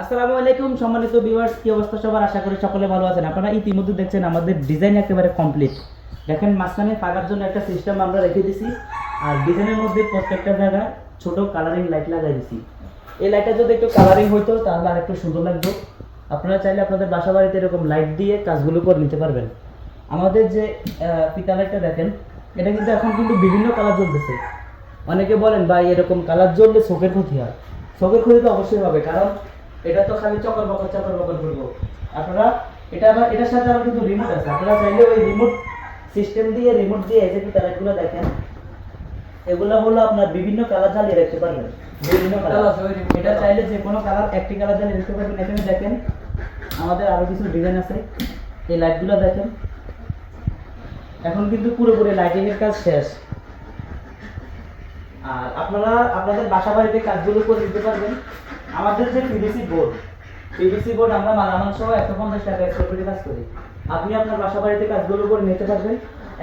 আসসালামু আলাইকুম সম্মানিত ভিউয়ার্স, কি অবস্থা সবার? আশা করি সকলে ভালো আছেন। আপনারা ইতিমধ্যে দেখছেন আমাদের ডিজাইন একেবারে কমপ্লিট। দেখেন মাঝখানে ফাঁকার জন্য একটা সিস্টেম আমরা রেখে দিছি, আর ডিজাইনের মধ্যে প্রত্যেকটা জায়গায় ছোট কালারিং লাইট লাগাই দিছি। এই লাইটটা যদি একটু কালারিং হইতো তাহলে আর একটু সুন্দর লাগতো। আপনারা চাইলে আপনাদের বাসা বাড়িতে এরকম লাইট দিয়ে কাজগুলো করে নিতে পারবেন। আমাদের যে পিতা লাইটটা দেখেন, এটা কিন্তু এখন কিন্তু বিভিন্ন কালার জ্বলতেছে। অনেকে বলেন ভাই এরকম কালার জ্বললে চোখের ক্ষতি হয়। চোখের ক্ষতি তো অবশ্যই হবে, কারণ এটা তো খালি চকর বকর করবো। আপনারা এটার সাথে আবার কিন্তু রিমোট আছে। আপনারা চাইলে ওই রিমোট রিমোট দিয়ে এই যে লাইটগুলো দেখেন, এগুলো হলো আপনার বিভিন্ন কালার জ্বালিয়ে রাখতে পারবেন। বিভিন্ন কালার এটা চাইলে যে কোনো কালার, একটি কালার জ্বালিয়ে রাখতে পারবেন। এখানে দেখেন আমাদের আরো কিছু ডিজাইন আছে। এই লাইটগুলো দেখেন, এখন কিন্তু পুরোপুরি লাইটিং এর কাজ শেষ। আর আপনারা আপনাদের বাসা বাড়িতে কাজগুলো করে দিতে পারবেন। আমাদের যে পিভিসি বোর্ড আমরা মালামাল সহ 150 টাকা স্কয়ার ফিটে কাজ করি। আপনি আপনার বাসা বাড়িতে কাজগুলো করে নিতে পারবেন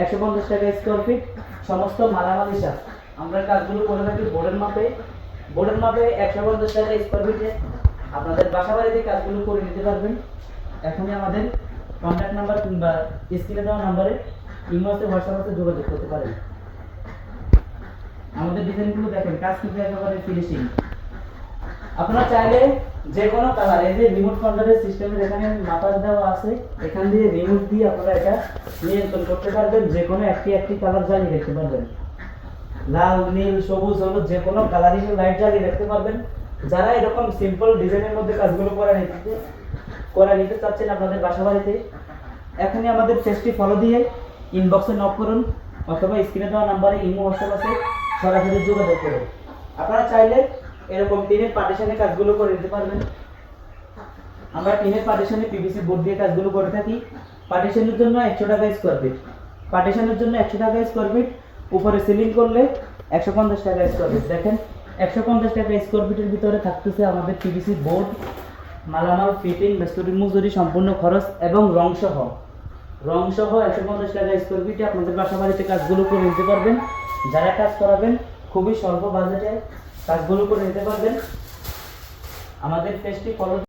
150 টাকা স্কয়ার ফিট। সমস্ত মালামাল হিসাব আমরা কাজগুলো করে থাকি বোর্ডের মাপে 150 টাকা স্কয়ার ফিটে আপনাদের বাসা বাড়িতে কাজগুলো করে নিতে পারবেন। এখনই আমাদের কন্ট্যাক্ট নাম্বার কিংবা স্ক্রিনে দেওয়া নাম্বারে ইমোতে হোয়াটসঅ্যাপে যোগাযোগ করতে পারেন। আমাদের ডিজাইনগুলো দেখেন, কাজ কিন্তু একেবারে ফিনিশিং। আপনারা চাইলে যে কোনো কালার, এই যে রিমোট কন্ট্রোলের সিস্টেমের এখানে মাপার দেওয়া আছে, এখান দিয়ে রিমোট দিয়ে আপনারা এটা নিয়ন্ত্রণ করতে পারবেন। যে কোনো একটি কালার জ্বালিয়ে রাখতে পারবেন। লাল, নীল, সবুজ, হলুদ যে কোনো কালারিং লাইট জ্বালিয়ে রাখতে পারবেন। যারা এরকম সিম্পল ডিজাইনের মধ্যে কাজগুলো করে নিতে চাচ্ছেন আপনাদের বাসা বাড়িতে, এখনই আমাদের পেজটি ফলো দিয়ে ইনবক্সে নক করুন, অথবা স্ক্রিনে দেওয়া নাম্বারে ইমো হোয়াটসঅ্যাপ আছে, সরাসরি যোগাযোগ করুন। আপনারা চাইলে এরকম টিনের পার্টিশনে কাজগুলো করে দিতে পারবেন। আমরা টিনের পার্টিশনে পিভিসি বোর্ড দিয়ে কাজগুলো করে থাকি। পার্টিশনের জন্য 100 টাকা স্কয়ার ফিট, উপরে সিলিং করলে 150 টাকা স্কয়ার ফিট। দেখেন 150 টাকা স্কয়ার ফিটের ভিতরে থাকতেছে আমাদের পিভিসি বোর্ড, মালামাল, ফিটিং, মিস্ত্রি মজুরি সম্পূর্ণ খরচ এবং রং সহ 150 টাকা স্কয়ার ফিটে আপনাদের বাসা বাড়িতে কাজগুলো করে নিতে পারবেন। যারা কাজ করাবেন খুবই স্বল্প বাজেটে কাজগুলো করে নিতে পারবেন। আমাদের পেজটি ফলো